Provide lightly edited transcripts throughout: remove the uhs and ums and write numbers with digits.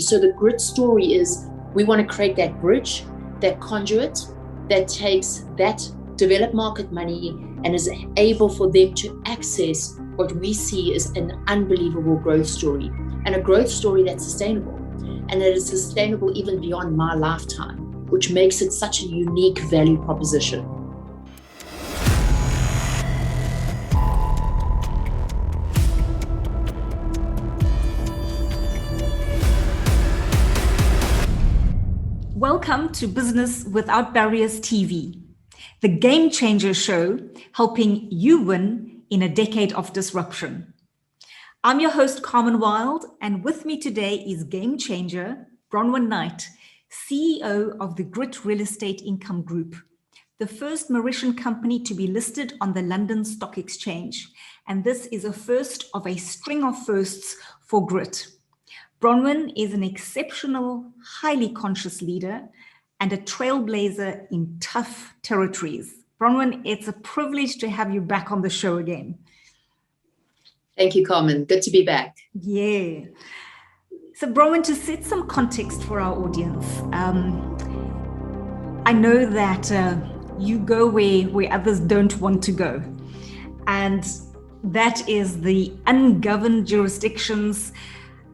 So the grit story is we want to create that bridge, that conduit that takes that developed market money and is able for them to access what we see as an unbelievable growth story, and a growth story that's sustainable, and that is sustainable even beyond my lifetime, which makes it such a unique value proposition. Welcome to Business Without Barriers TV, the game changer show helping you win in a decade of disruption. I'm your host, Carmen Wild, and with me today is game changer Bronwyn Knight, CEO of the GREA Real Estate Income Group, the first Mauritian company to be listed on the London Stock Exchange. And this is a first of a string of firsts for GREA. Bronwyn is an exceptional, highly conscious leader and a trailblazer in tough territories. Bronwyn, it's a privilege to have you back on the show again. Thank you, Carmen. Good to be back. Yeah. So Bronwyn, to set some context for our audience, I know that you go where others don't want to go. And that is the ungoverned jurisdictions.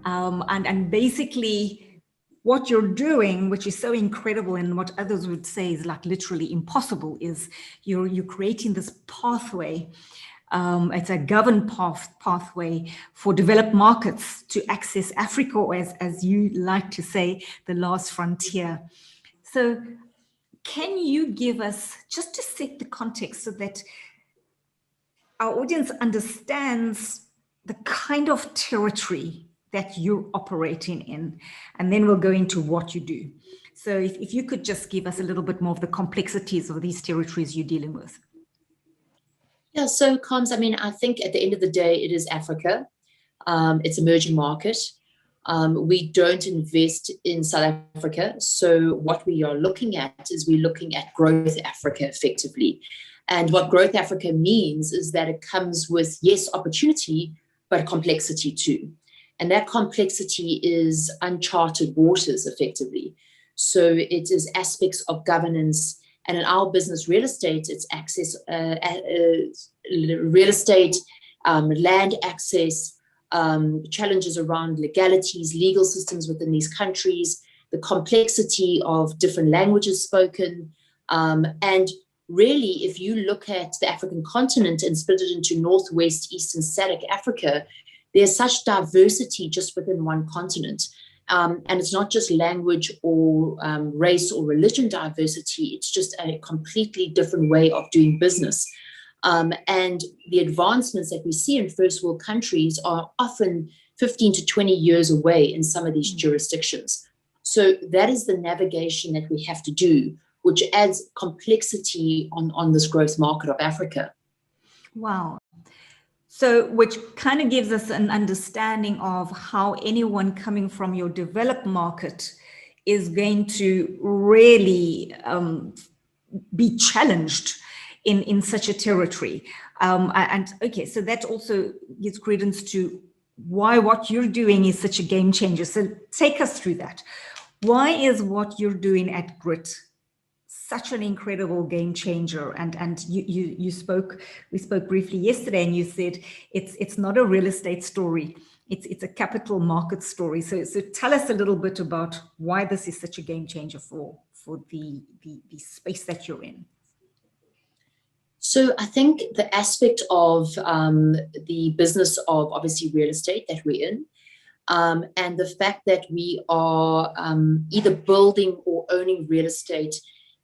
And basically what you're doing, which is so incredible and what others would say is like literally impossible, is you're creating this pathway. It's a governed pathway for developed markets to access Africa, or as you like to say, the last frontier. So can you give us, just to set the context so that our audience understands the kind of territory that you're operating in, and then we'll go into what you do. So if you could just give us a little bit more of the complexities of these territories you're dealing with. Yeah, so Coms, I think at the end of the day, it is Africa. It's emerging market. We don't invest in South Africa. So what we are looking at is we're looking at growth Africa effectively. And what growth Africa means is that it comes with, yes, opportunity, but complexity too. And that complexity is uncharted waters effectively. So it is aspects of governance. And in our business, real estate, it's access, real estate, land access, challenges around legalities, legal systems within these countries, the complexity of different languages spoken. And really, if you look at the African continent and split it into Northwest, East, and SADC Africa, there's such diversity just within one continent. And it's not just language or race or religion diversity, it's just a completely different way of doing business. And the advancements that we see in first world countries are often 15 to 20 years away in some of these jurisdictions. So that is the navigation that we have to do, which adds complexity on this growth market of Africa. Wow. So which kind of gives us an understanding of how anyone coming from your developed market is going to really be challenged in such a territory. And okay, so that also gives credence to why what you're doing is such a game changer. So take us through that. Why is what you're doing at GREA such an incredible game changer? And we spoke briefly yesterday, and you said it's not a real estate story, it's a capital market story. So tell us a little bit about why this is such a game changer for the space that you're in. So I think the aspect of the business of obviously real estate that we're in, and the fact that we are either building or owning real estate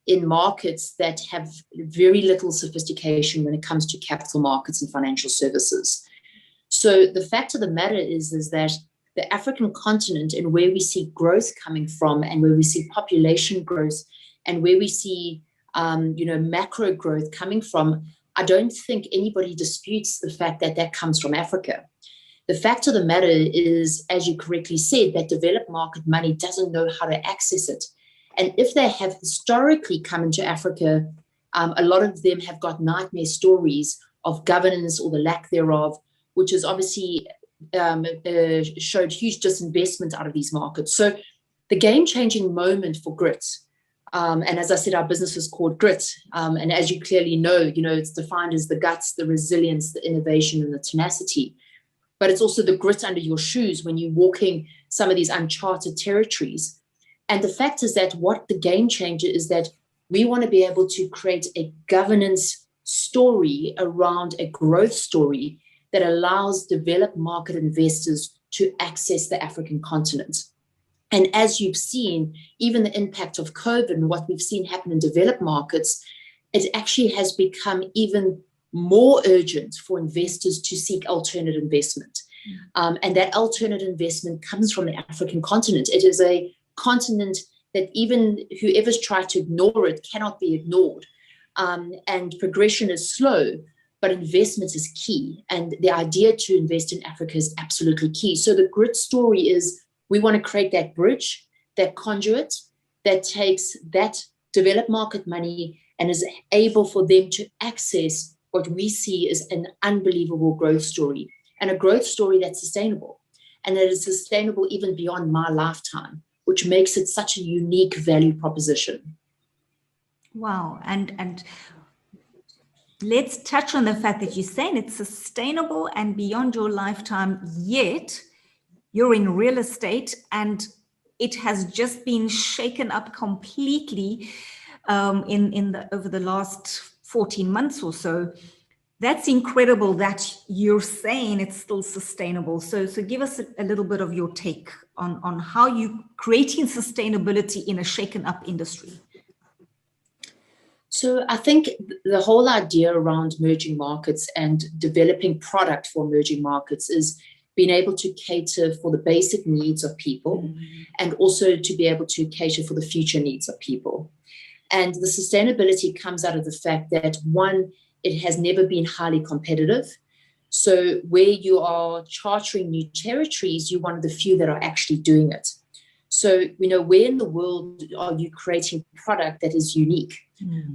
in markets that have very little sophistication when it comes to capital markets and financial services. So the fact of the matter is that the African continent, and where we see growth coming from, and where we see population growth, and where we see macro growth coming from, I don't think anybody disputes the fact that that comes from Africa. The fact of the matter is, as you correctly said, that developed market money doesn't know how to access it. And if they have historically come into Africa, a lot of them have got nightmare stories of governance or the lack thereof, which is obviously showed huge disinvestment out of these markets. So the game-changing moment for grit, and as I said, our business is called grit, and as you clearly know, it's defined as the guts, the resilience, the innovation, and the tenacity. But it's also the grit under your shoes when you're walking some of these uncharted territories. And the fact is that what the game changer is that we want to be able to create a governance story around a growth story that allows developed market investors to access the African continent. And as you've seen, even the impact of COVID and what we've seen happen in developed markets, it actually has become even more urgent for investors to seek alternate investment. And that alternate investment comes from the African continent. It is a continent that even whoever's tried to ignore it cannot be ignored. And progression is slow, but investment is key. And the idea to invest in Africa is absolutely key. So the grit story is we want to create that bridge, that conduit that takes that developed market money and is able for them to access what we see as an unbelievable growth story, and a growth story that's sustainable, and that is sustainable even beyond my lifetime, which makes it such a unique value proposition. Wow. And let's touch on the fact that you're saying it's sustainable and beyond your lifetime, yet you're in real estate and it has just been shaken up completely over the last 14 months or so. That's incredible that you're saying it's still sustainable. So give us a little bit of your take on how you're creating sustainability in a shaken up industry. So I think the whole idea around emerging markets and developing product for emerging markets is being able to cater for the basic needs of people and also to be able to cater for the future needs of people. And the sustainability comes out of the fact that, one, it has never been highly competitive. So where you are chartering new territories, you're one of the few that are actually doing it. So, where in the world are you creating product that is unique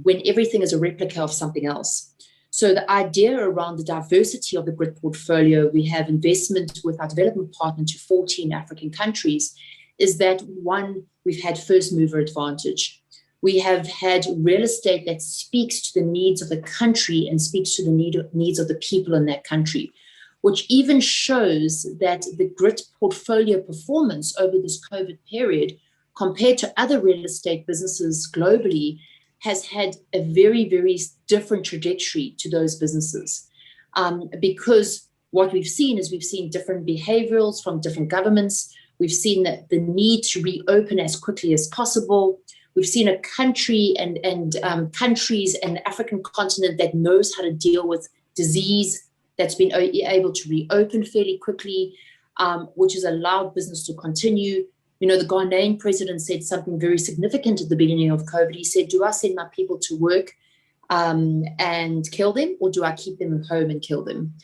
when everything is a replica of something else? So the idea around the diversity of the GREA portfolio, we have investment with our development partner to 14 African countries, is that, one, we've had first mover advantage. We have had real estate that speaks to the needs of the country and speaks to the needs of the people in that country, which even shows that the GREA portfolio performance over this COVID period, compared to other real estate businesses globally, has had a very, very different trajectory to those businesses. Because what we've seen different behaviorals from different governments. We've seen that the need to reopen as quickly as possible. We've seen a country and countries and the African continent that knows how to deal with disease, that's been able to reopen fairly quickly, which has allowed business to continue. The Ghanaian president said something very significant at the beginning of COVID. He said, do I send my people to work and kill them, or do I keep them at home and kill them?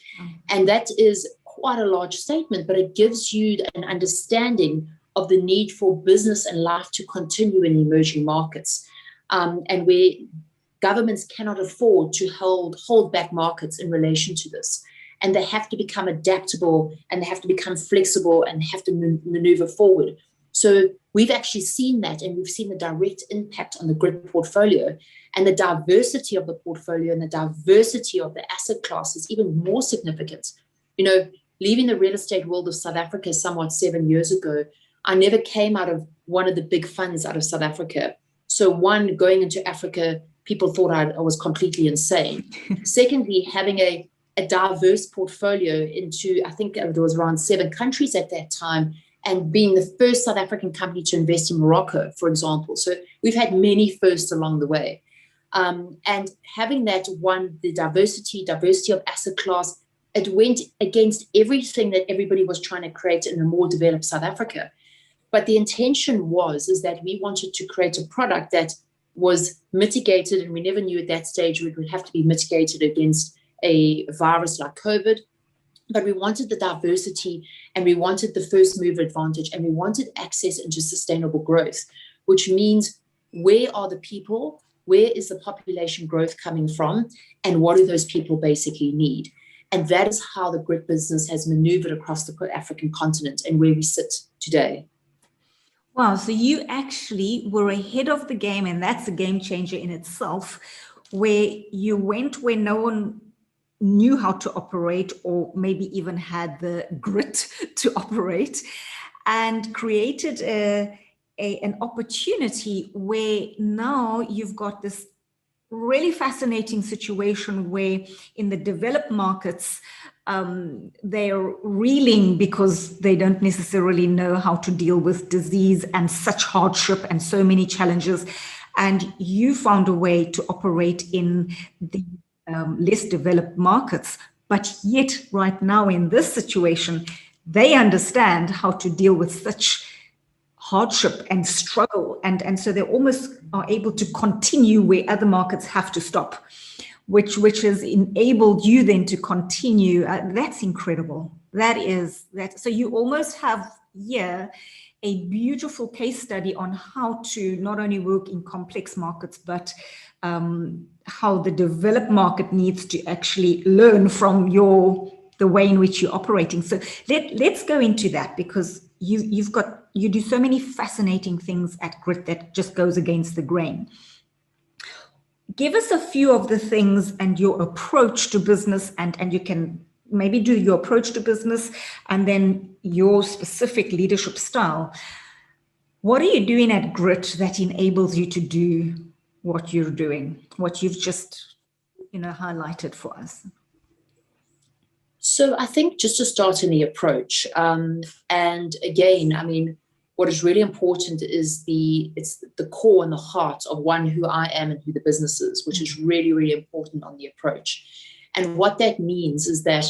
And that is quite a large statement, but it gives you an understanding of the need for business and life to continue in emerging markets, and where governments cannot afford to hold back markets in relation to this. And they have to become adaptable, and they have to become flexible, and have to maneuver forward. So we've actually seen that, and we've seen the direct impact on the GREA portfolio, and the diversity of the portfolio and the diversity of the asset class is even more significant. Leaving the real estate world of South Africa somewhat 7 years ago, I never came out of one of the big funds out of South Africa. So one, going into Africa, people thought I was completely insane. Secondly, having a diverse portfolio into, I think there was around 7 countries at that time, and being the first South African company to invest in Morocco, for example. So we've had many firsts along the way. And having that, one, the diversity of asset class, it went against everything that everybody was trying to create in a more developed South Africa. But the intention is that we wanted to create a product that was mitigated, and we never knew at that stage it would have to be mitigated against a virus like COVID. But we wanted the diversity, and we wanted the first mover advantage, and we wanted access into sustainable growth, which means where are the people, where is the population growth coming from, and what do those people basically need? And that is how the GREA business has maneuvered across the African continent and where we sit today. Wow, so you actually were ahead of the game, and that's a game changer in itself, where you went where no one knew how to operate or maybe even had the grit to operate, and created an opportunity where now you've got this really fascinating situation where in the developed markets, they're reeling because they don't necessarily know how to deal with disease and such hardship and so many challenges. And you found a way to operate in the less developed markets. But yet, right now in this situation, they understand how to deal with such hardship and struggle. And so they almost are able to continue where other markets have to stop, which has enabled you then to continue. That's incredible. That is that. So you almost have here a beautiful case study on how to not only work in complex markets, but how the developed market needs to actually learn from the way in which you're operating. So let's go into that, because you do so many fascinating things at GREA that just goes against the grain. Give us a few of the things and your approach to business, and you can maybe do your approach to business and then your specific leadership style. What are you doing at GREA that enables you to do what you're doing, what you've just highlighted for us? So I think just to start in the approach, and again, I mean, what is really important is it's the core and the heart of who I am and who the business is, which is really, really important on the approach. And what that means is that,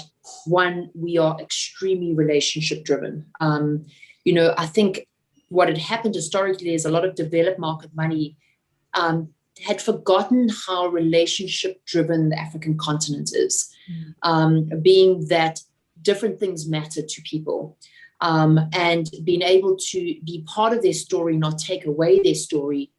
one, we are extremely relationship driven. I think what had happened historically is a lot of developed market money had forgotten how relationship driven the African continent is, being that different things matter to people, and being able to be part of their story, not take away their story,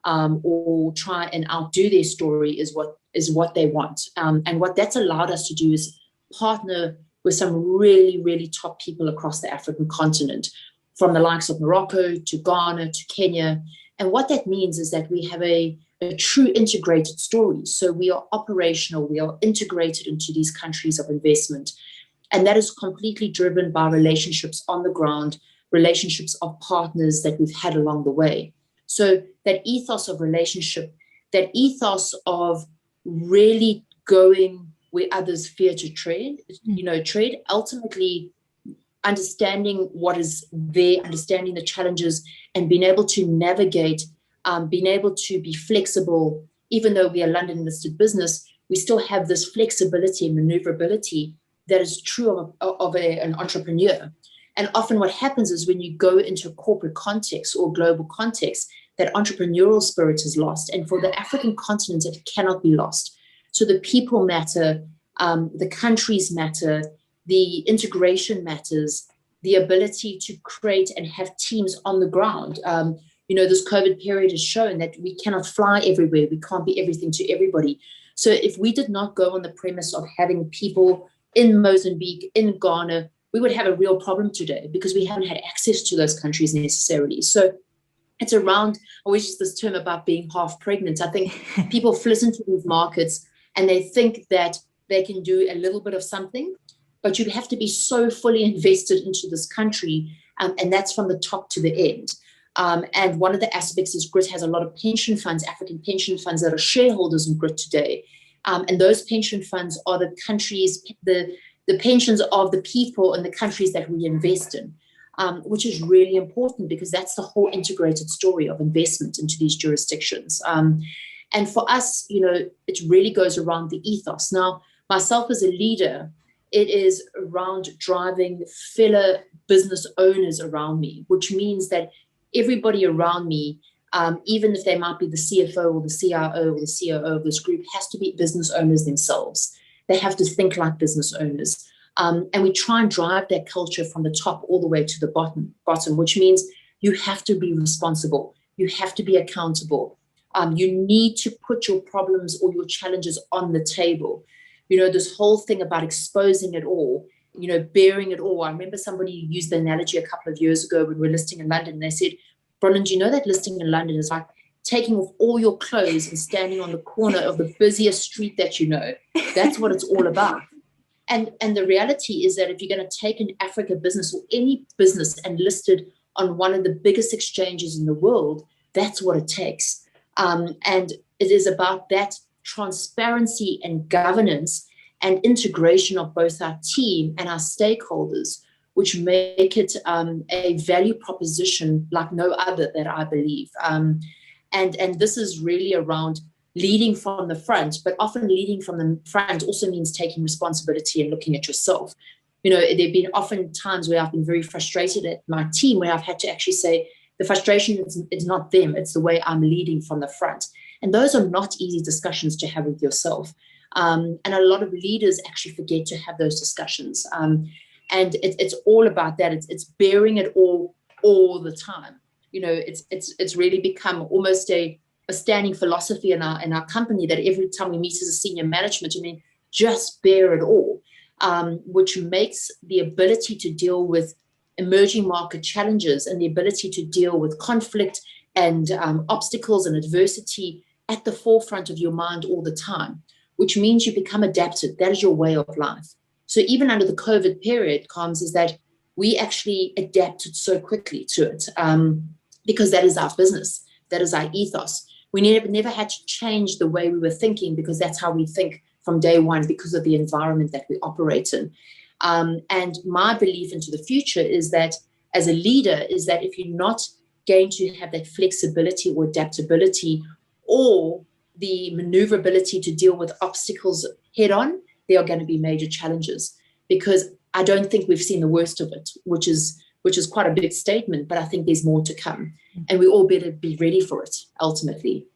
or try and outdo their story is what they want. And what that's allowed us to do is partner with some really, really top people across the African continent, from the likes of Morocco to Ghana to Kenya. And what that means is that we have a true integrated story. So we are operational, we are integrated into these countries of investment. And that is completely driven by relationships on the ground, relationships of partners that we've had along the way. So that ethos of relationship, that ethos of really going where others fear to tread, ultimately understanding what is there, understanding the challenges, and being able to navigate, being able to be flexible. Even though we are London listed business, we still have this flexibility and maneuverability that is true of an entrepreneur. And often what happens is when you go into a corporate context or global context, that entrepreneurial spirit is lost. And for the African continent, it cannot be lost. So the people matter, the countries matter, the integration matters, the ability to create and have teams on the ground. This COVID period has shown that we cannot fly everywhere. We can't be everything to everybody. So if we did not go on the premise of having people in Mozambique, in Ghana, we would have a real problem today, because we haven't had access to those countries necessarily. So it's around, I always use this term about being half pregnant. I think people flit into these markets and they think that they can do a little bit of something, but you have to be so fully invested into this country, and that's from the top to the end. And one of the aspects is GREA has a lot of pension funds, African pension funds, that are shareholders in GREA today. And those pension funds are the countries, the pensions of the people in the countries that we invest in, which is really important, because that's the whole integrated story of investment into these jurisdictions. And for us, it really goes around the ethos. Now, myself as a leader, it is around driving fellow business owners around me, which means that everybody around me, even if they might be the CFO or the CIO or the COO of this group, has to be business owners themselves. They have to think like business owners. And we try and drive that culture from the top all the way to the bottom, which means you have to be responsible. You have to be accountable. You need to put your problems or your challenges on the table. this whole thing about exposing it all, bearing it all. I remember somebody used the analogy a couple of years ago when we were listing in London, and they said, Bronwyn, do you know that listing in London is like taking off all your clothes and standing on the corner of the busiest street that you know? That's what it's all about. And the reality is that if you're going to take an Africa business or any business and list it on one of the biggest exchanges in the world, that's what it takes. And it is about that transparency and governance and integration of both our team and our stakeholders, which make it a value proposition like no other that I believe. And this is really around leading from the front, but often leading from the front also means taking responsibility and looking at yourself. There have been often times where I've been very frustrated at my team, where I've had to actually say, the frustration is not them, it's the way I'm leading from the front. And those are not easy discussions to have with yourself. And a lot of leaders actually forget to have those discussions. And it's all about that. It's bearing it all the time. It's really become almost a standing philosophy in our company that every time we meet as a senior management, just bear it all, which makes the ability to deal with emerging market challenges and the ability to deal with conflict and obstacles and adversity at the forefront of your mind all the time, which means you become adapted. That is your way of life. So even under the COVID period, Coms, is that we actually adapted so quickly to it because that is our business. That is our ethos. We never had to change the way we were thinking because that's how we think from day one because of the environment that we operate in. And my belief into the future is that as a leader is that if you're not going to have that flexibility or adaptability or the maneuverability to deal with obstacles head on, there are going to be major challenges, because I don't think we've seen the worst of it, which is quite a big statement, but I think there's more to come, and we all better be ready for it ultimately.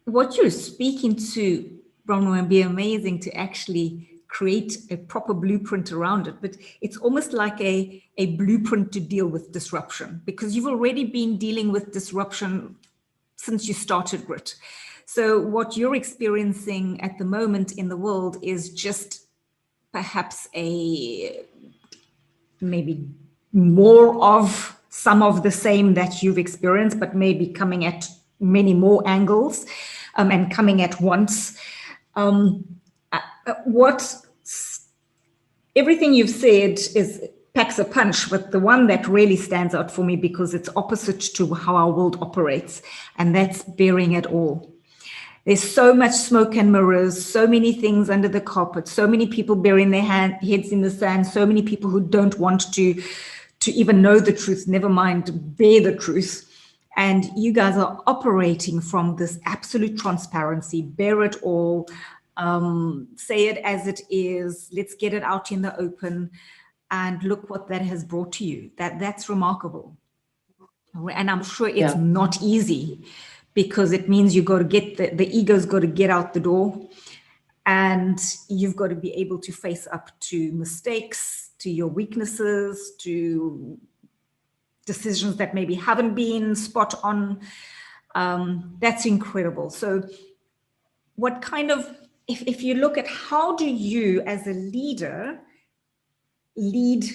What you're speaking to, Bronwyn, would be amazing to actually create a proper blueprint around it, but it's almost like a blueprint to deal with disruption, because you've already been dealing with disruption since you started GRIT. So what you're experiencing at the moment in the world is just perhaps maybe more of some of the same that you've experienced, but maybe coming at many more angles and coming at once. Everything you've said packs a punch, but the one that really stands out for me because it's opposite to how our world operates, and that's bearing it all. There's so much smoke and mirrors, so many things under the carpet, so many people burying their heads in the sand, so many people who don't want to even know the truth, never mind bear the truth. And you guys are operating from this absolute transparency, bear it all, say it as it is, let's get it out in the open, and look what that has brought to you. That's remarkable. And I'm sure it's not easy, because it means you got to get the ego's got to get out the door, and you've got to be able to face up to mistakes, to your weaknesses, to decisions that maybe haven't been spot on. That's incredible. So what kind of, if you look at how do you as a leader lead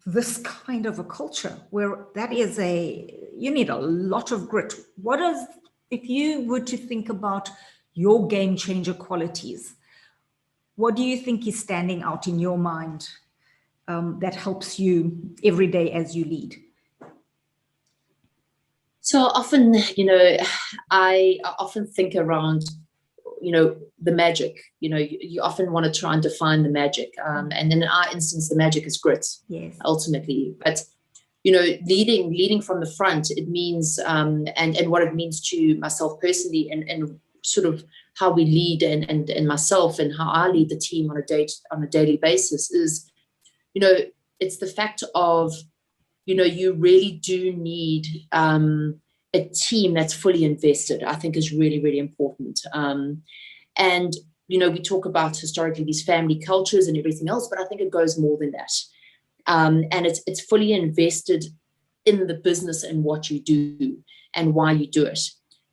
this kind of a culture where that is you need a lot of grit. If you were to think about your game changer qualities, what do you think is standing out in your mind that helps you every day as you lead? So often, I often think around, the magic. You often want to try and define the magic. And in our instance, the magic is grit, ultimately. But, leading from the front, it means, and what it means to myself personally, and sort of how we lead and myself and how I lead the team on a daily basis is, it's the fact of, you really do need a team that's fully invested, I think is really, really important. And, we talk about historically these family cultures and everything else, but I think it goes more than that. And it's fully invested in the business and what you do and why you do it.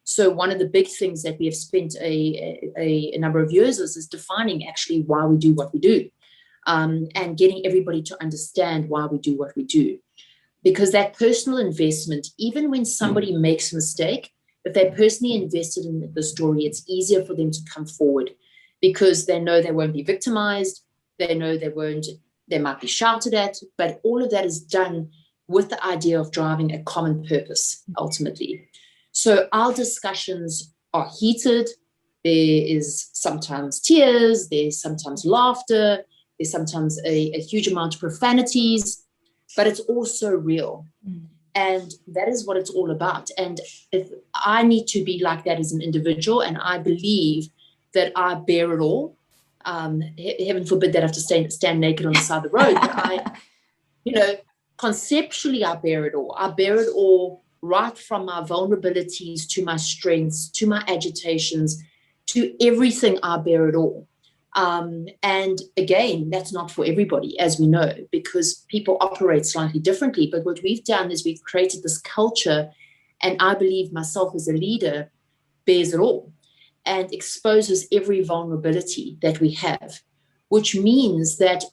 So one of the big things that we have spent a number of years is defining actually why we do what we do, and getting everybody to understand why we do what we do. Because that personal investment, even when somebody makes a mistake, if they're personally invested in the story, it's easier for them to come forward because they know they won't be victimized. They know they might be shouted at, but all of that is done with the idea of driving a common purpose, ultimately. So our discussions are heated. There is sometimes tears, there's sometimes laughter, there's sometimes a huge amount of profanities, but it's also real. And that is what it's all about. And if I need to be like that as an individual, and I believe that I bear it all, heaven forbid that I have to stand naked on the side of the road, but conceptually I bear it all. I bear it all, right from my vulnerabilities to my strengths, to my agitations, to everything. I bear it all. And again, that's not for everybody, as we know, because people operate slightly differently. But what we've done is we've created this culture, and I believe myself as a leader bears it all and exposes every vulnerability that we have, which means that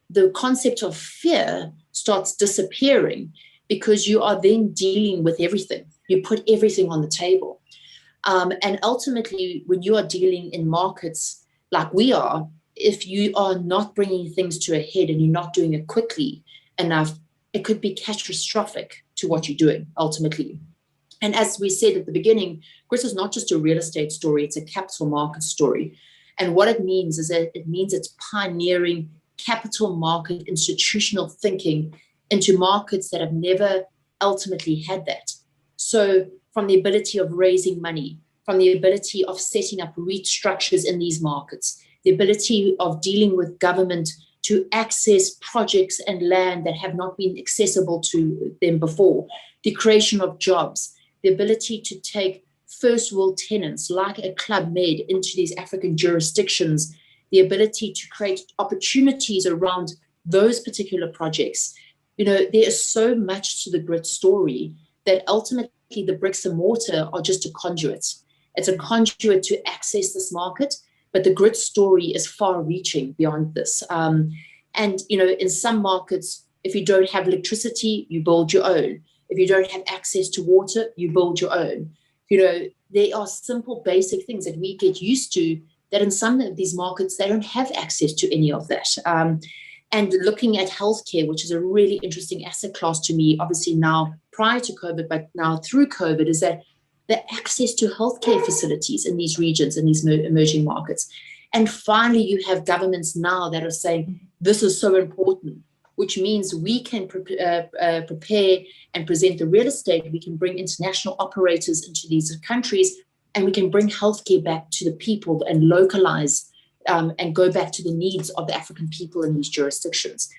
the concept of fear starts disappearing because you are then dealing with everything. You put everything on the table. And ultimately, when you are dealing in markets like we are, if you are not bringing things to a head and you're not doing it quickly enough, it could be catastrophic to what you're doing ultimately. And as we said at the beginning, GREA is not just a real estate story, it's a capital market story. And what it means is that it means it's pioneering capital market institutional thinking into markets that have never ultimately had that. So from the ability of raising money, from the ability of setting up REIT structures in these markets, the ability of dealing with government to access projects and land that have not been accessible to them before, the creation of jobs, the ability to take first world tenants like a Club Med into these African jurisdictions, the ability to create opportunities around those particular projects. There is so much to the GREA story that ultimately the bricks and mortar are just a conduit. It's a conduit to access this market, but the GREA story is far reaching beyond this. And, in some markets, if you don't have electricity, you build your own. If you don't have access to water, you build your own. There are simple, basic things that we get used to that in some of these markets, they don't have access to any of that. And looking at healthcare, which is a really interesting asset class to me, obviously now prior to COVID, but now through COVID, is that the access to healthcare facilities in these regions, in these emerging markets. And finally, you have governments now that are saying, this is so important, which means we can prepare and present the real estate. We can bring international operators into these countries, and we can bring healthcare back to the people and localize and go back to the needs of the African people in these jurisdictions.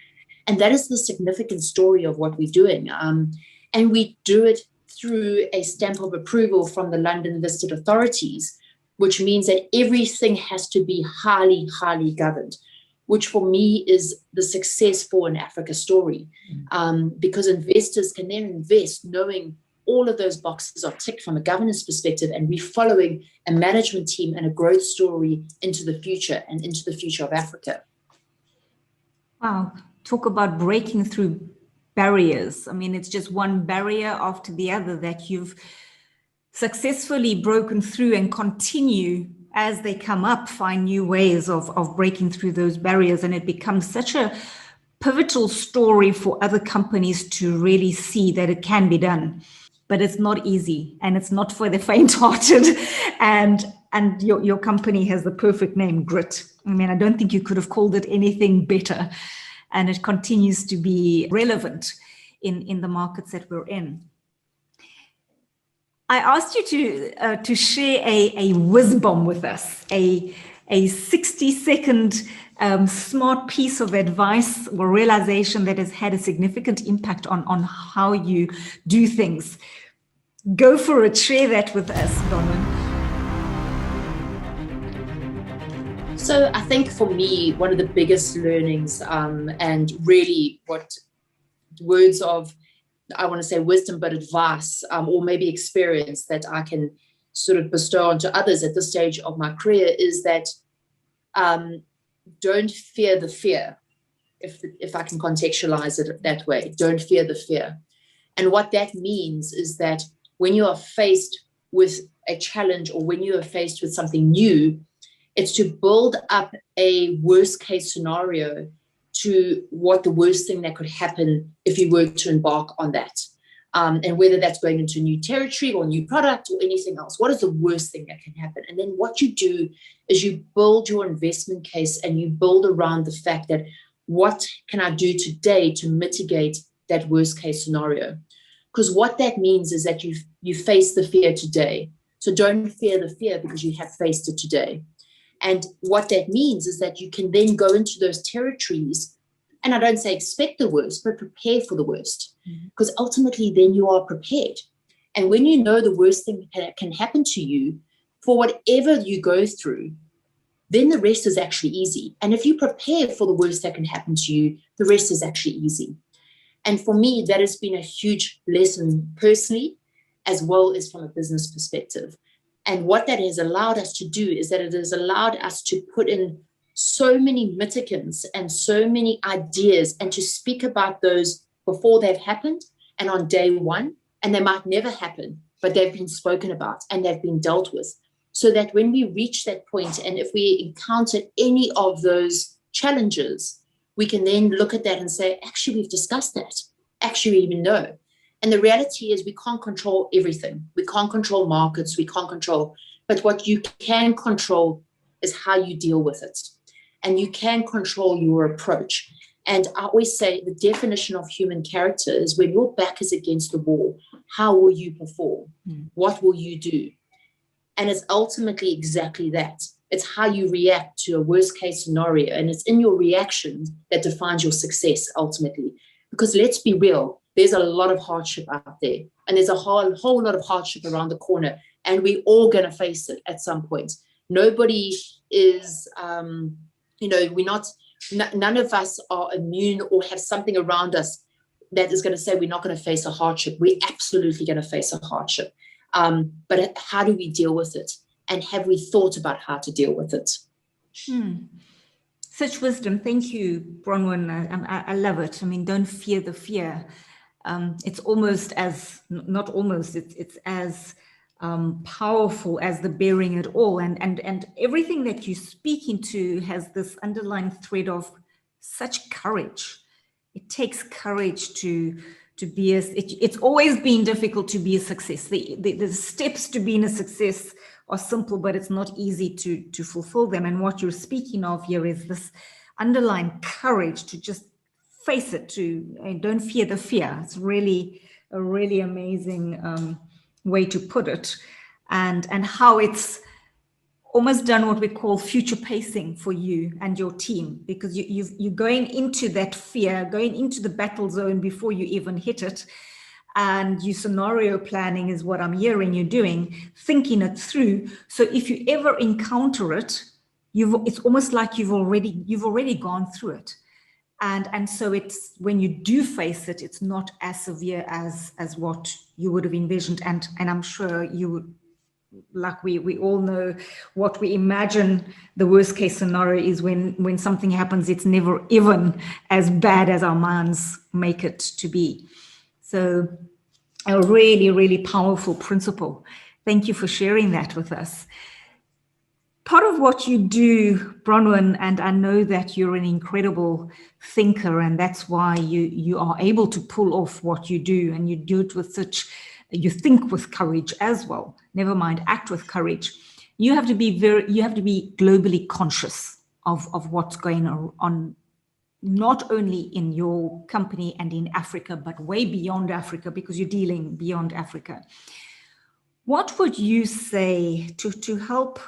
And that is the significant story of what we're doing. And we do it through a stamp of approval from the London listed authorities, which means that everything has to be highly, highly governed, which for me is the success for an Africa story, because investors can then invest knowing all of those boxes are ticked from a governance perspective, and we're following a management team and a growth story into the future and into the future of Africa. Wow. Talk about breaking through barriers. I mean, it's just one barrier after the other that you've successfully broken through, and continue as they come up, find new ways of breaking through those barriers. And it becomes such a pivotal story for other companies to really see that it can be done. But it's not easy, and it's not for the faint-hearted. And your company has the perfect name, GREA. I mean, I don't think you could have called it anything better. And it continues to be relevant in the markets that we're in. I asked you to share a whiz bomb with us, a 60-second smart piece of advice or realization that has had a significant impact on how you do things. Go for it. Share that with us, Bronwyn. So I think for me, one of the biggest learnings and really what words of, I want to say wisdom, but advice or maybe experience that I can sort of bestow onto others at this stage of my career is that don't fear the fear, if I can contextualize it that way. Don't fear the fear. And what that means is that when you are faced with a challenge or when you are faced with something new, it's to build up a worst case scenario to what the worst thing that could happen if you were to embark on that. And whether that's going into new territory or new product or anything else, what is the worst thing that can happen? And then what you do is you build your investment case and you build around the fact that what can I do today to mitigate that worst case scenario? Because what that means is that you face the fear today. So don't fear the fear because you have faced it today. And what that means is that you can then go into those territories, and I don't say expect the worst, but prepare for the worst, because ultimately then you are prepared. And when you know the worst thing can happen to you for whatever you go through, then the rest is actually easy. And if you prepare for the worst that can happen to you, the rest is actually easy. And for me, that has been a huge lesson personally, as well as from a business perspective. And what that has allowed us to do is that it has allowed us to put in so many mitigants and so many ideas and to speak about those before they've happened and on day one. And they might never happen, but they've been spoken about and they've been dealt with. So that when we reach that point, and if we encounter any of those challenges, we can then look at that and say, actually, we've discussed that. Actually, we even know. And the reality is we can't control everything. We can't control markets. We can't control. But what you can control is how you deal with it. And you can control your approach. And I always say the definition of human character is when your back is against the wall, how will you perform? What will you do? And it's ultimately exactly that. It's how you react to a worst case scenario. And it's in your reactions that defines your success ultimately. Because let's be real, there's a lot of hardship out there. And there's a whole lot of hardship around the corner. And we're all going to face it at some point. Nobody is, we're not, none of us are immune or have something around us that is going to say we're not going to face a hardship. We're absolutely going to face a hardship. But how do we deal with it? And have we thought about how to deal with it? Such wisdom. Thank you, Bronwyn. I love it. I mean, don't fear the fear. It's almost as, not almost, it's as powerful as the bearing it all. And everything that you speak into has this underlying thread of such courage. It takes courage to be it's always been difficult to be a success. The steps to being a success are simple, but it's not easy to fulfill them. And what you're speaking of here is this underlying courage to just face it, don't fear the fear. It's really a really amazing way to put it, and how it's almost done what we call future pacing for you and your team, because you're going into that fear, going into the battle zone before you even hit it. And you scenario planning is what I'm hearing you're doing, thinking it through. So if you ever encounter it, it's almost like you've already gone through it. And so it's, when you do face it, it's not as severe as what you would have envisioned. And I'm sure you would, like we all know, what we imagine the worst case scenario is when something happens, it's never even as bad as our minds make it to be. So a really, really powerful principle. Thank you for sharing that with us. Part of what you do, Bronwyn, and I know that you're an incredible thinker, and that's why you are able to pull off what you do, and you do it with you think with courage as well. Never mind, act with courage. You have to be globally conscious of what's going on, not only in your company and in Africa, but way beyond Africa, because you're dealing beyond Africa. What would you say to help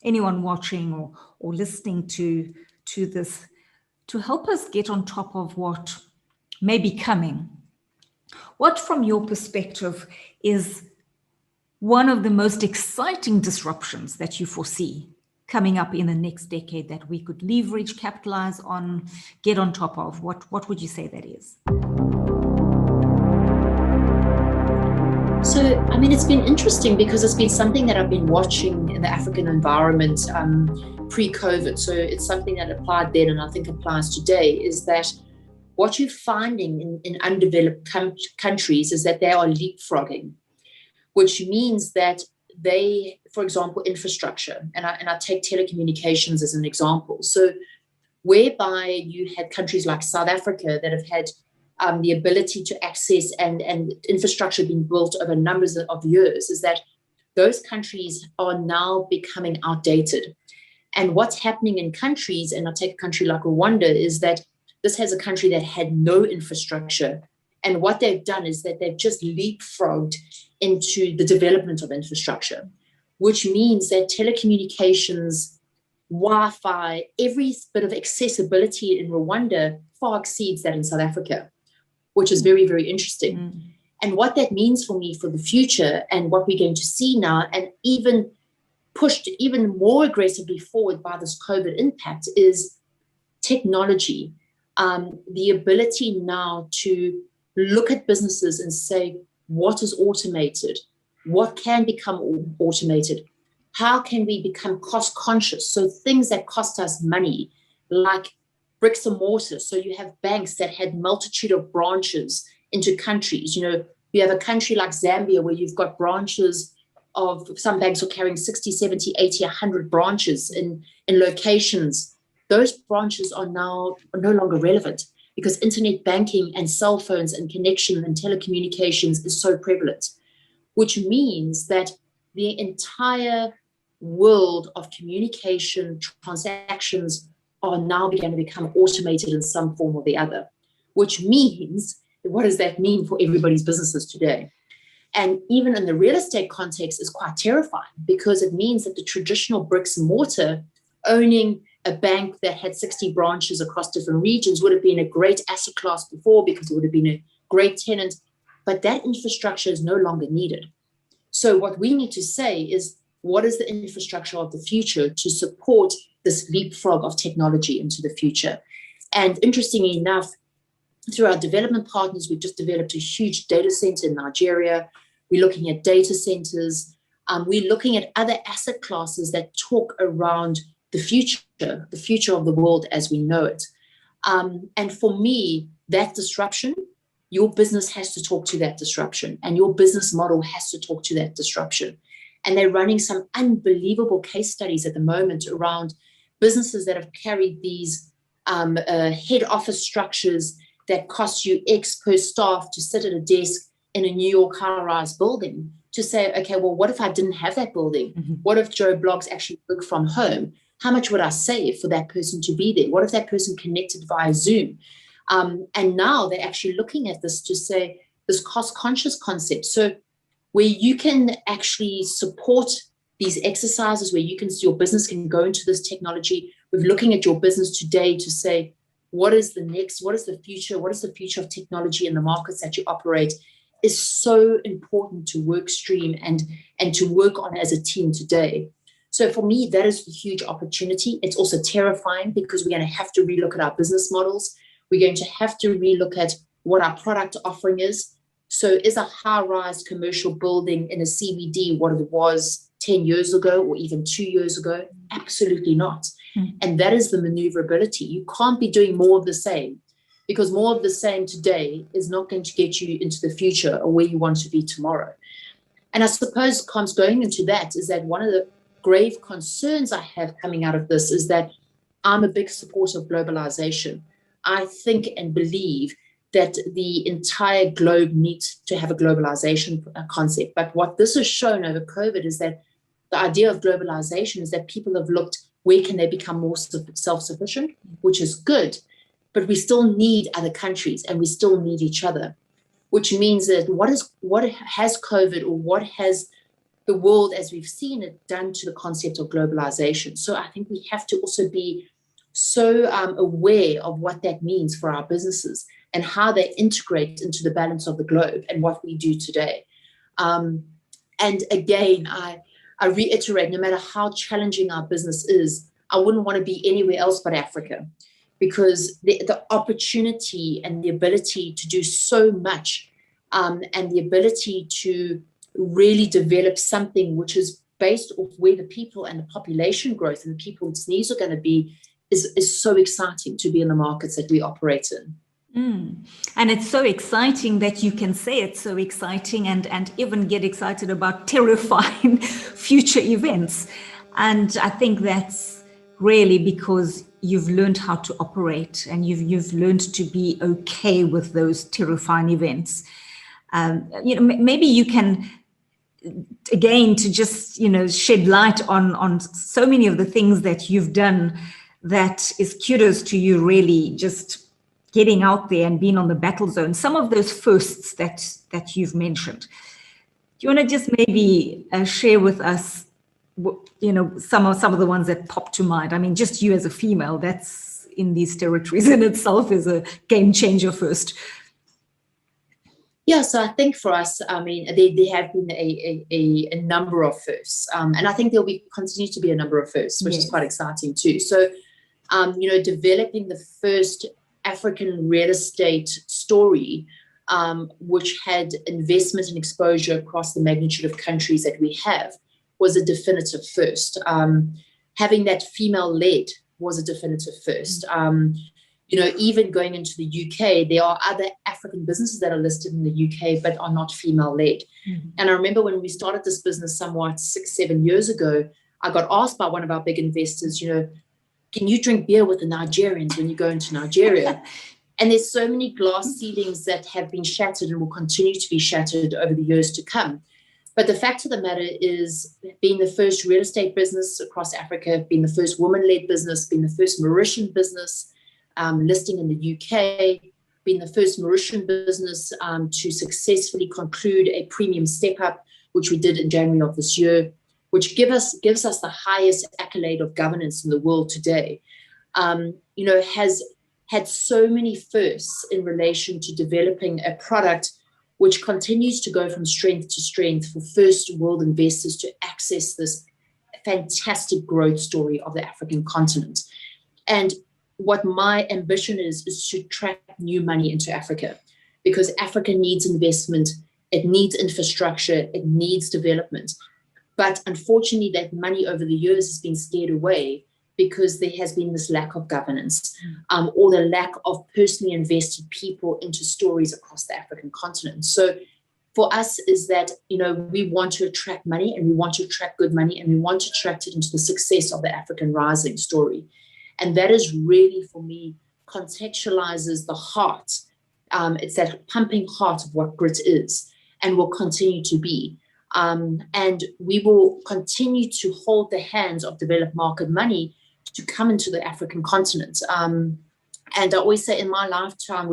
anyone watching or listening to this, to help us get on top of what may be coming? What, from your perspective, is one of the most exciting disruptions that you foresee coming up in the next decade that we could leverage, capitalize on, get on top of? What would you say that is? So So, I mean, it's been interesting because it's been something that I've been watching in the African environment pre-COVID. So it's something that applied then and I think applies today, is that what you're finding in undeveloped countries is that they are leapfrogging, which means that they, for example, infrastructure, and I take telecommunications as an example. So whereby you had countries like South Africa that have had the ability to access and infrastructure being built over numbers of years, is that those countries are now becoming outdated. And what's happening in countries, and I'll take a country like Rwanda, is that this has a country that had no infrastructure. And what they've done is that they've just leapfrogged into the development of infrastructure, which means that telecommunications, Wi-Fi, every bit of accessibility in Rwanda far exceeds that in South Africa, which is very, very interesting. Mm. And what that means for me for the future and what we're going to see now, and even pushed even more aggressively forward by this COVID impact, is technology. The ability now to look at businesses and say, what is automated? What can become automated? How can we become cost conscious? So things that cost us money, like bricks and mortar. So you have banks that had multitude of branches into countries. You know, you have a country like Zambia where you've got branches of, some banks are carrying 60, 70, 80, 100 branches in locations. Those branches are no longer relevant because internet banking and cell phones and connection and telecommunications is so prevalent, which means that the entire world of communication transactions are now beginning to become automated in some form or the other, which means, what does that mean for everybody's businesses today? And even in the real estate context is quite terrifying, because it means that the traditional bricks and mortar, owning a bank that had 60 branches across different regions, would have been a great asset class before because it would have been a great tenant, but that infrastructure is no longer needed. So what we need to say is, what is the infrastructure of the future to support this leapfrog of technology into the future? And interestingly enough, through our development partners, we've just developed a huge data center in Nigeria. We're looking at data centers. We're looking at other asset classes that talk around the future of the world as we know it. And for me, that disruption, your business has to talk to that disruption, and your business model has to talk to that disruption. And they're running some unbelievable case studies at the moment around businesses that have carried these head office structures that cost you X per staff to sit at a desk in a New York high-rise building, to say, okay, well, what if I didn't have that building? Mm-hmm. What if Joe Bloggs actually worked from home? How much would I save for that person to be there? What if that person connected via Zoom? And now they're actually looking at this to say, this cost-conscious concept. So where you can actually support these exercises, where your business can go into this technology, with looking at your business today to say, what is the next? What is the future? What is the future of technology in the markets that you operate, is so important to work stream and to work on as a team today. So for me, that is the huge opportunity. It's also terrifying because we're going to have to relook at our business models. We're going to have to relook at what our product offering is. So is a high-rise commercial building in a CBD what it was 10 years ago or even 2 years ago? Absolutely not. And that is the maneuverability. You can't be doing more of the same, because more of the same today is not going to get you into the future or where you want to be tomorrow. And I suppose, Coms, going into that, is that one of the grave concerns I have coming out of this is that I'm a big supporter of globalization. I think and believe that the entire globe needs to have a globalization concept. But what this has shown over COVID is that the idea of globalization is that people have looked, where can they become more self-sufficient, which is good, but we still need other countries and we still need each other, which means that what has COVID, or what has the world as we've seen it done to the concept of globalization? So I think we have to also be so aware of what that means for our businesses and how they integrate into the balance of the globe and what we do today. And again, I reiterate, no matter how challenging our business is, I wouldn't want to be anywhere else but Africa, because the opportunity and the ability to do so much, and the ability to really develop something which is based off where the people and the population growth and the people's needs are going to be is so exciting to be in the markets that we operate in. And it's so exciting that you can say it's so exciting and even get excited about terrifying future events. And I think that's really because you've learned how to operate and you've learned to be okay with those terrifying events. Maybe you can, again, to just, shed light on so many of the things that you've done that is kudos to you, really, just getting out there and being on the battle zone. Some of those firsts that you've mentioned. Do you want to just maybe share with us, some of the ones that pop to mind? I mean, just you as a female, that's in these territories in itself is a game changer first. Yeah, so I think for us, I mean, there have been a number of firsts, and I think there'll continue to be a number of firsts, which is quite exciting too. So, developing the first African real estate story, which had investment and exposure across the magnitude of countries that we have, was a definitive first. Having that female-led was a definitive first. Even going into the UK, there are other African businesses that are listed in the UK but are not female-led. Mm-hmm. And I remember when we started this business somewhat 6-7 years ago, I got asked by one of our big investors, can you drink beer with the Nigerians when you go into Nigeria? And there's so many glass ceilings that have been shattered and will continue to be shattered over the years to come. But the fact of the matter is, being the first real estate business across Africa, being the first woman-led business, being the first Mauritian business, listing in the UK, being the first Mauritian business to successfully conclude a premium step-up, which we did in January of this year, which gives us the highest accolade of governance in the world today, has had so many firsts in relation to developing a product which continues to go from strength to strength for first world investors to access this fantastic growth story of the African continent. And what my ambition is to attract new money into Africa, because Africa needs investment, it needs infrastructure, it needs development. But unfortunately, that money over the years has been scared away because there has been this lack of governance, or the lack of personally invested people into stories across the African continent. So for us is that, we want to attract money and we want to attract good money and we want to attract it into the success of the African rising story. And that is really, for me, contextualizes the heart. It's that pumping heart of what grit is and will continue to be. And we will continue to hold the hands of developed market money to come into the African continent. And I always say in my lifetime,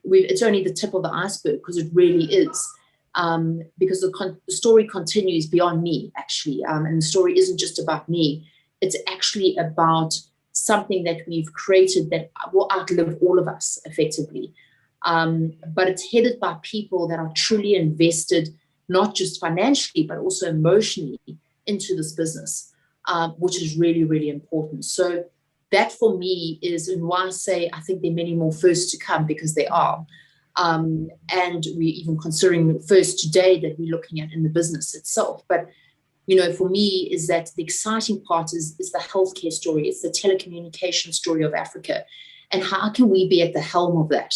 it's only the tip of the iceberg, because it really is. Because the story continues beyond me, actually. And the story isn't just about me. It's actually about something that we've created that will outlive all of us, effectively. But it's headed by people that are truly invested, not just financially, but also emotionally into this business, which is really, really important. So that for me is, and why I say I think there are many more firsts to come, because they are. And we're even considering first today that we're looking at in the business itself. But for me, is that the exciting part is the healthcare story. It's the telecommunication story of Africa. And how can we be at the helm of that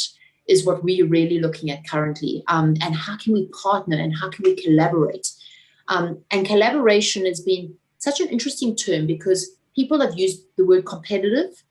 is what we're really looking at currently. And how can we partner and how can we collaborate? And collaboration has been such an interesting term, because people have used the word competitive.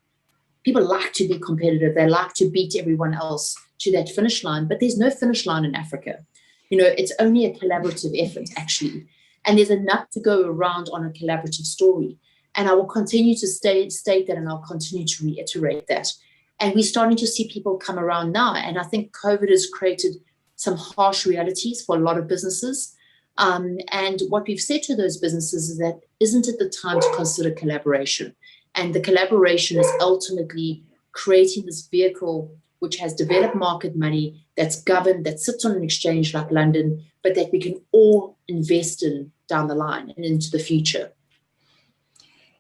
People like to be competitive. They like to beat everyone else to that finish line. But there's no finish line in Africa. It's only a collaborative effort, actually. And there's enough to go around on a collaborative story. And I will continue to state that, and I'll continue to reiterate that. And we're starting to see people come around now. And I think COVID has created some harsh realities for a lot of businesses. And what we've said to those businesses is that, isn't it the time to consider collaboration? And the collaboration is ultimately creating this vehicle which has developed market money, that's governed, that sits on an exchange like London, but that we can all invest in down the line and into the future.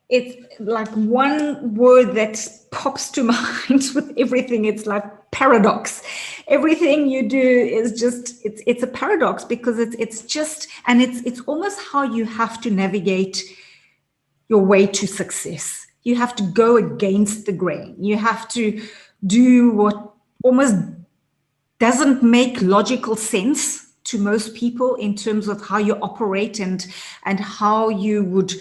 It's like one word that pops to mind with everything. It's like paradox. Everything you do is just, it's a paradox, because it's just, and it's almost how you have to navigate your way to success. You have to go against the grain. You have to do what almost doesn't make logical sense to most people in terms of how you operate and how you would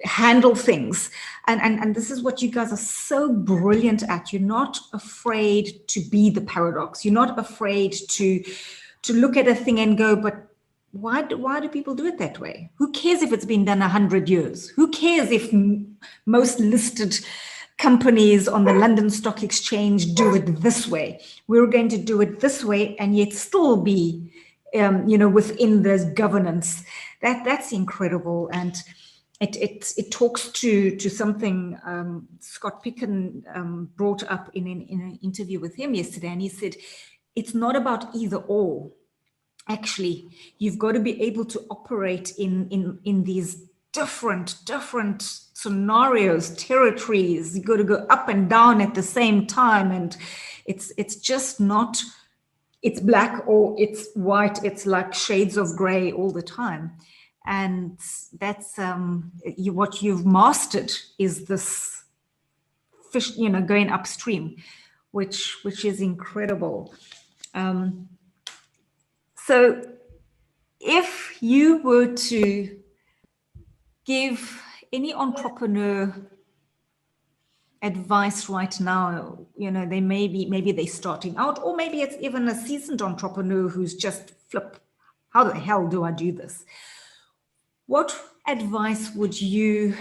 handle things. And this is what you guys are so brilliant at. You're not afraid to be the paradox. You're not afraid to look at a thing and go, but why do people do it that way? Who cares if it's been done 100 years? Who cares if most listed companies on the London Stock Exchange do it this way? We're going to do it this way and yet still be, within this governance. That's incredible. And it talks to something Scott Picken brought up in an interview with him yesterday. And he said, it's not about either or. Actually, you've got to be able to operate in these different scenarios, territories. You've got to go up and down at the same time. And it's just not, it's black or it's white. It's like shades of gray all the time. And that's what you've mastered is this fish, going upstream, which is incredible. So if you were to give any entrepreneur advice right now, they maybe they're starting out, or maybe it's even a seasoned entrepreneur who's just how the hell do I do this? What advice would you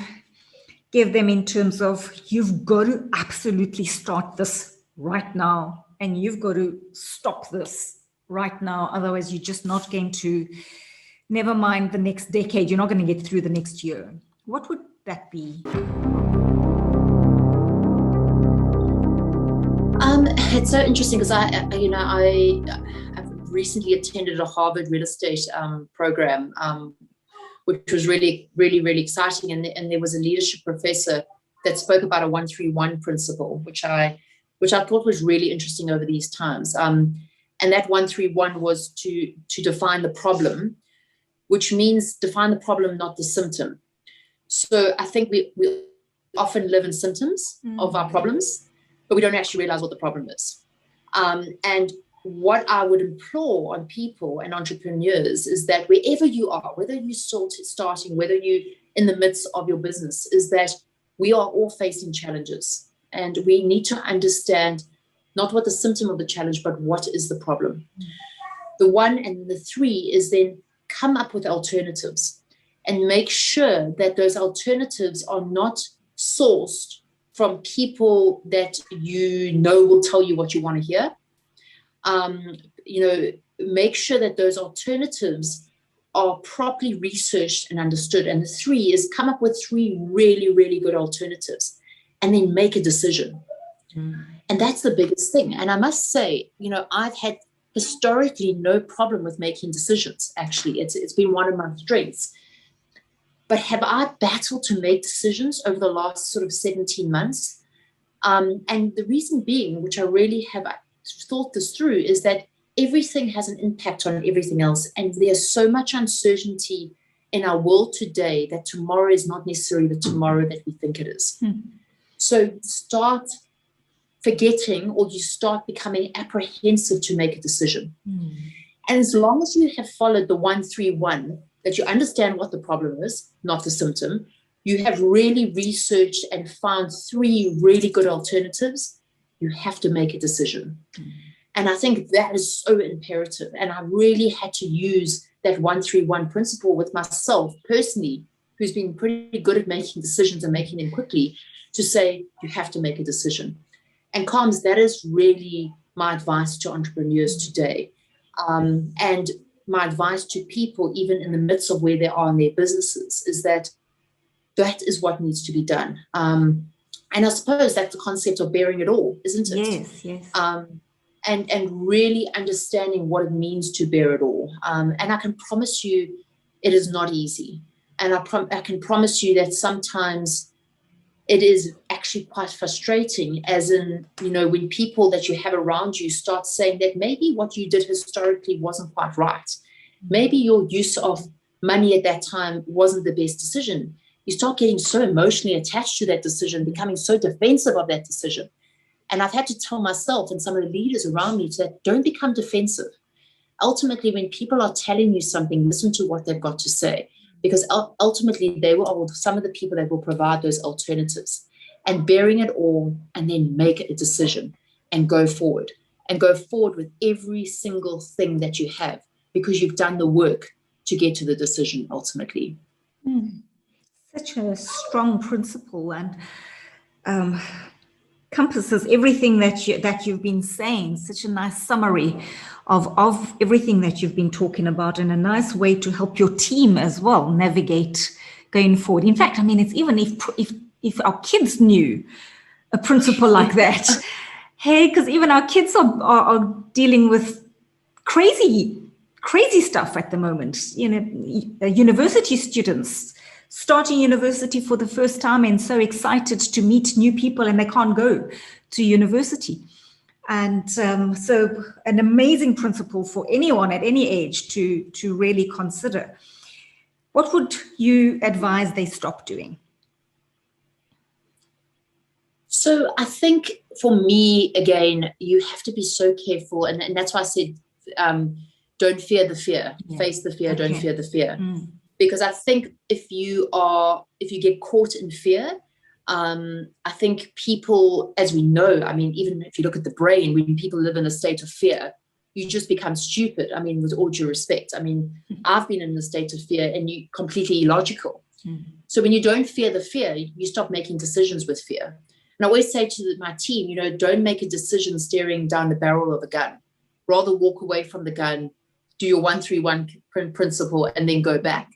give them in terms of, you've got to absolutely start this right now, and you've got to stop this right now, otherwise you're just not going to, never mind the next decade, you're not going to get through the next year? What would that be? It's so interesting because I've recently attended a Harvard real estate program, which was really, really, really exciting. And there was a leadership professor that spoke about a 131 principle, which I thought was really interesting over these times. And that 131 was to define the problem, which means define the problem, not the symptom. So I think we often live in symptoms of our problems, but we don't actually realize what the problem is. And what I would implore on people and entrepreneurs is that wherever you are, whether you're starting, whether you're in the midst of your business, is that we are all facing challenges, and we need to understand not what the symptom of the challenge, but what is the problem. The 1 and the 3 is then come up with alternatives and make sure that those alternatives are not sourced from people that will tell you what you want to hear. Make sure that those alternatives are properly researched and understood. And the 3 is come up with 3 really, really good alternatives and then make a decision. And that's the biggest thing. And I must say, I've had historically no problem with making decisions. Actually, it's been one of my strengths. But have I battled to make decisions over the last sort of 17 months? And the reason being, which I really have thought this through, is that everything has an impact on everything else. And there's so much uncertainty in our world today that tomorrow is not necessarily the tomorrow that we think it is. So start forgetting, or you start becoming apprehensive to make a decision. And as long as you have followed the 131, that you understand what the problem is, not the symptom, you have really researched and found 3 really good alternatives, you have to make a decision. And I think that is so imperative. And I really had to use that 131 principle with myself personally, who's been pretty good at making decisions and making them quickly, to say, you have to make a decision. And Coms, that is really my advice to entrepreneurs today. And my advice to people, even in the midst of where they are in their businesses, is that is what needs to be done. And I suppose that's the concept of bearing it all, isn't it? Yes. And really understanding what it means to bear it all. And I can promise you it is not easy. And I can promise you that sometimes it is actually quite frustrating, as in, when people that you have around you start saying that maybe what you did historically wasn't quite right. Maybe your use of money at that time wasn't the best decision. You start getting so emotionally attached to that decision, becoming so defensive of that decision. And I've had to tell myself and some of the leaders around me that don't become defensive. Ultimately, when people are telling you something, listen to what they've got to say, because ultimately they will some of the people that will provide those alternatives, and bearing it all, and then make a decision and go forward with every single thing that you have, because you've done the work to get to the decision ultimately. Such a strong principle, and encompasses everything that you've been saying. Such a nice summary of everything that you've been talking about, and a nice way to help your team as well navigate going forward. In fact, I mean, it's even if our kids knew a principle like that, hey, because even our kids are dealing with crazy stuff at the moment. University students starting university for the first time and so excited to meet new people, and they can't go to university. And so an amazing principle for anyone at any age to really consider. What would you advise they stop doing? So I think for me, again, you have to be so careful. And that's why I said, don't fear the fear, face the fear, Don't fear the fear. Because I think if you get caught in fear, I think people, as we know, I mean, even if you look at the brain, when people live in a state of fear, you just become stupid. I mean, with all due respect, I mean, I've been in a state of fear and you're completely illogical. So when you don't fear the fear, you stop making decisions with fear. And I always say to my team, don't make a decision staring down the barrel of a gun. Rather walk away from the gun, do your 1-3-1 principle, and then go back.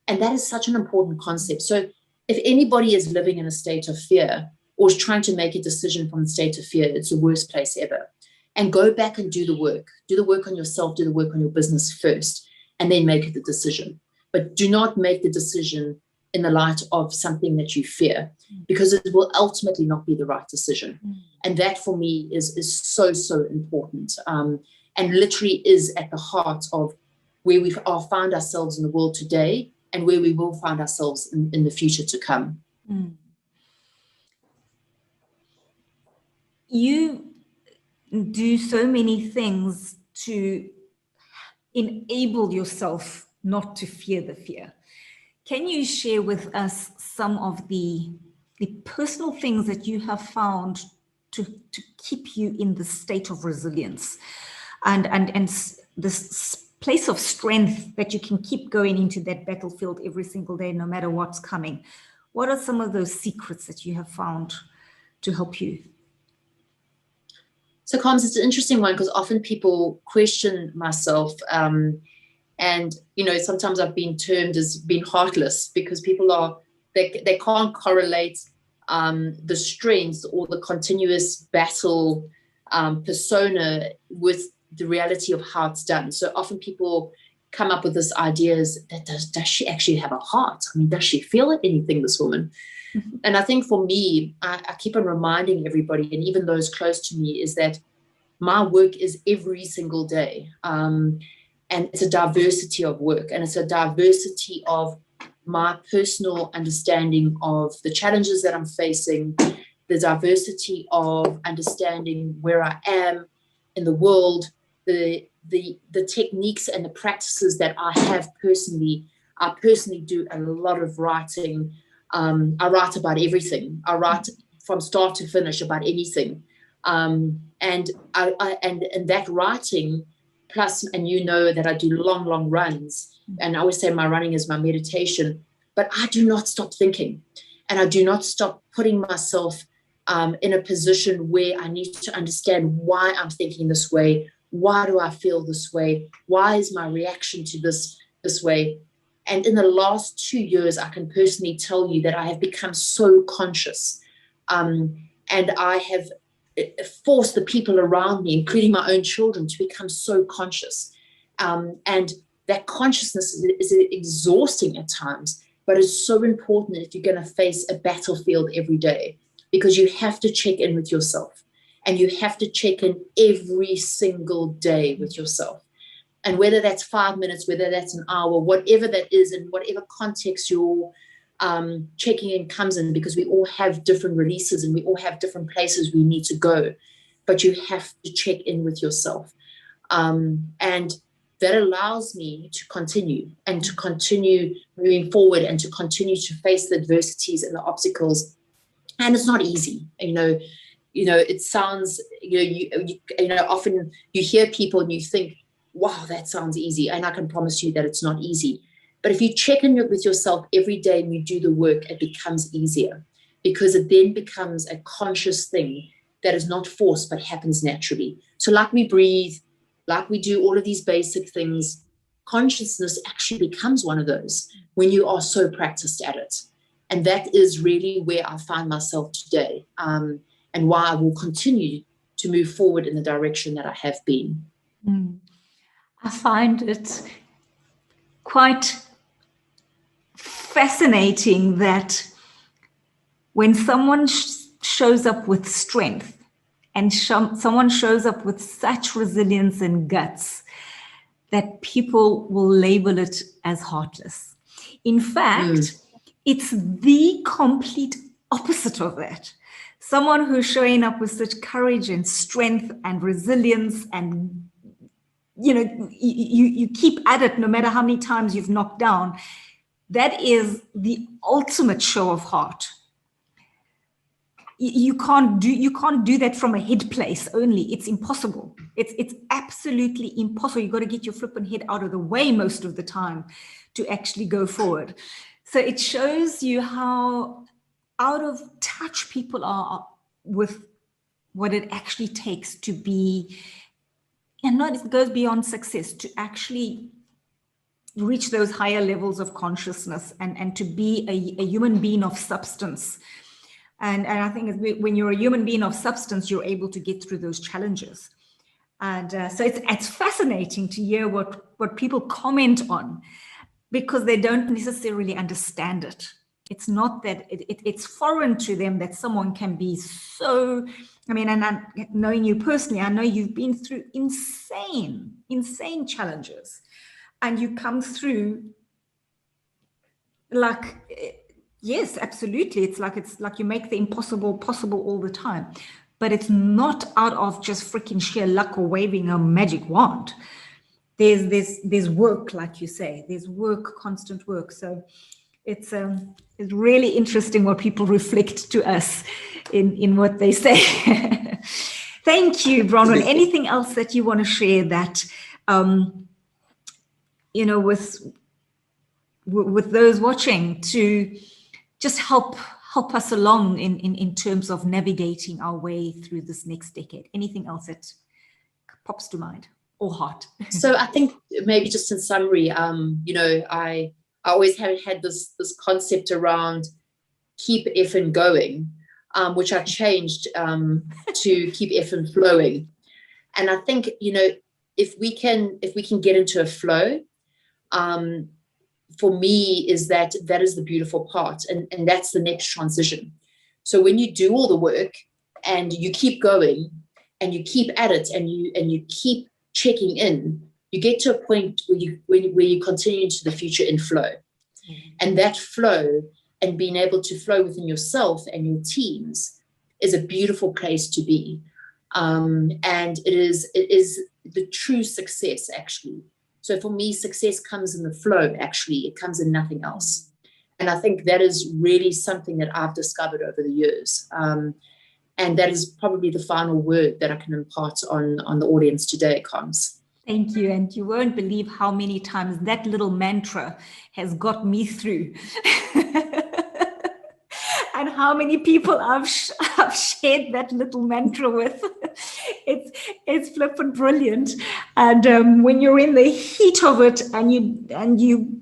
And that is such an important concept. So if anybody is living in a state of fear or is trying to make a decision from the state of fear, it's the worst place ever. And go back and do the work. Do the work on yourself, do the work on your business first, and then make the decision. But do not make the decision in the light of something that you fear, because it will ultimately not be the right decision. And that for me is so, so important, and literally is at the heart of where we found ourselves in the world today and where we will find ourselves in the future to come. You do so many things to enable yourself not to fear the fear. Can you share with us some of the personal things that you have found to keep you in the state of resilience and this place of strength that you can keep going into that battlefield every single day, no matter what's coming? What are some of those secrets that you have found to help you? So, Coms, it's an interesting one, because often people question myself, and sometimes I've been termed as being heartless, because people they can't correlate the strength or the continuous battle persona with the reality of how it's done. So often people come up with this idea that does she actually have a heart? I mean, does she feel anything, this woman? And I think for me, I keep on reminding everybody, and even those close to me, is that my work is every single day. And it's a diversity of work, and it's a diversity of my personal understanding of the challenges that I'm facing, the diversity of understanding where I am in the world, the techniques and the practices that I have personally. I personally do a lot of writing. I write about everything. I write from start to finish about anything. And that writing, plus, and that I do long runs, and I always say my running is my meditation, but I do not stop thinking, and I do not stop putting myself in a position where I need to understand why I'm thinking this way. Why do I feel this way? Why is my reaction to this way? And in the last 2 years, I can personally tell you that I have become so conscious, and I have forced the people around me, including my own children, to become so conscious. And that consciousness is exhausting at times. but it's so important if you're going to face a battlefield every day, because you have to check in with yourself, and you have to check in every single day with yourself. And whether that's 5 minutes, whether that's an hour, whatever that is, in whatever context your checking in comes in, because we all have different releases and we all have different places we need to go, but you have to check in with yourself. And that allows me to continue moving forward, and to continue to face the adversities and the obstacles. And it's not easy, it sounds, often you hear people and you think, wow, that sounds easy. And I can promise you that it's not easy. But if you check in with yourself every day and you do the work, it becomes easier, because it then becomes a conscious thing that is not forced, but happens naturally. So like we breathe, like we do all of these basic things, consciousness actually becomes one of those when you are so practiced at it. And that is really where I find myself today, and why I will continue to move forward in the direction that I have been. I find it quite fascinating that when someone shows up with strength, and someone shows up with such resilience and guts, that people will label it as heartless. In fact, it's the complete opposite of that. Someone who's showing up with such courage and strength and resilience, and you keep at it no matter how many times you've knocked down. That is the ultimate show of heart. You can't do that from a head place only. It's impossible. It's absolutely impossible. You've got to get your flipping head out of the way most of the time to actually go forward. So it shows you how out of touch people are with what it actually takes to be, and not, it goes beyond success, to actually reach those higher levels of consciousness, and to be a human being of substance. And I think when you're a human being of substance, you're able to get through those challenges. And so it's fascinating to hear what people comment on, because they don't necessarily understand it. It's not that it's foreign to them that someone can be so, and knowing you personally, I know you've been through insane challenges, and you come through like, yes, absolutely. It's like you make the impossible possible all the time, but it's not out of just freaking sheer luck or waving a magic wand. There's work, like you say, there's work, constant work. So it's really interesting what people reflect to us in what they say. Thank you, Bronwyn. Anything else that you want to share that, with those watching, to just help us along in terms of navigating our way through this next decade? Anything else that pops to mind or heart? So I think maybe just in summary, I always have had this concept around keep effing going, which I changed to keep effing flowing. And I think, if we can get into a flow, for me, that is the beautiful part, and that's the next transition. So when you do all the work and you keep going and you keep at it and you keep checking in, you get to a point where you continue into the future in flow. And that flow, and being able to flow within yourself and your teams, is a beautiful place to be. And it is the true success, actually. So for me, success comes in the flow, actually. It comes in nothing else. And I think that is really something that I've discovered over the years. And that is probably the final word that I can impart on the audience today, Coms. Thank you. And you won't believe how many times that little mantra has got me through. And how many people I've shared that little mantra with. It's flippin' brilliant. And when you're in the heat of it and you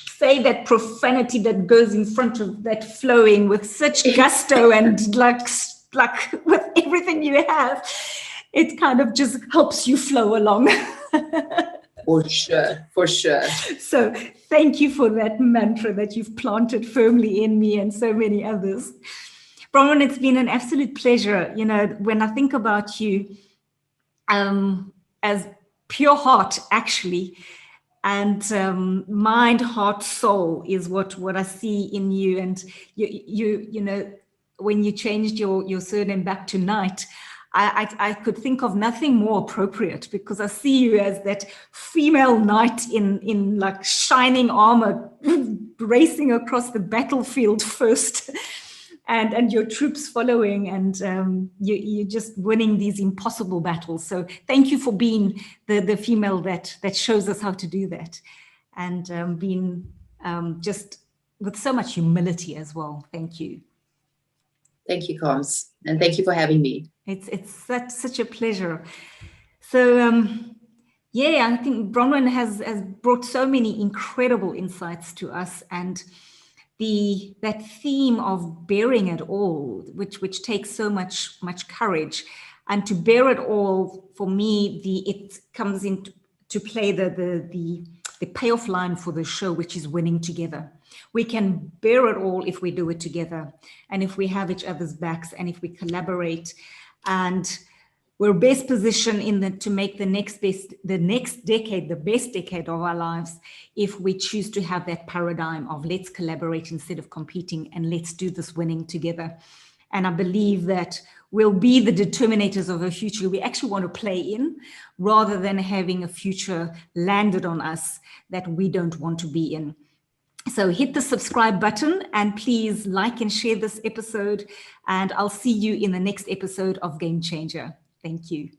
say that profanity that goes in front of that flowing with such gusto and like with everything you have, it kind of just helps you flow along. For sure, for sure. So thank you for that mantra that you've planted firmly in me and so many others. Bronwyn, it's been an absolute pleasure. You know, when I think about you as pure heart, actually, and mind, heart, soul is what I see in you. And you know, when you changed your surname back to Knight, I could think of nothing more appropriate, because I see you as that female knight in like shining armor, racing across the battlefield first, and your troops following, and you're just winning these impossible battles. So thank you for being the female that shows us how to do that, and being just with so much humility as well. Thank you. Thank you, Coms, and thank you for having me. It's such a pleasure. So yeah, I think Bronwyn has brought so many incredible insights to us, and that theme of bearing it all, which takes so much courage, and to bear it all, for me, it comes into play the payoff line for the show, which is winning together. We can bear it all if we do it together, and if we have each other's backs, and if we collaborate, and we're best positioned to make the next decade the best decade of our lives, if we choose to have that paradigm of let's collaborate instead of competing, and let's do this winning together. And I believe that we'll be the determinators of a future we actually want to play in, rather than having a future landed on us that we don't want to be in. So hit the subscribe button, and please like and share this episode, and I'll see you in the next episode of Game Changer. Thank you.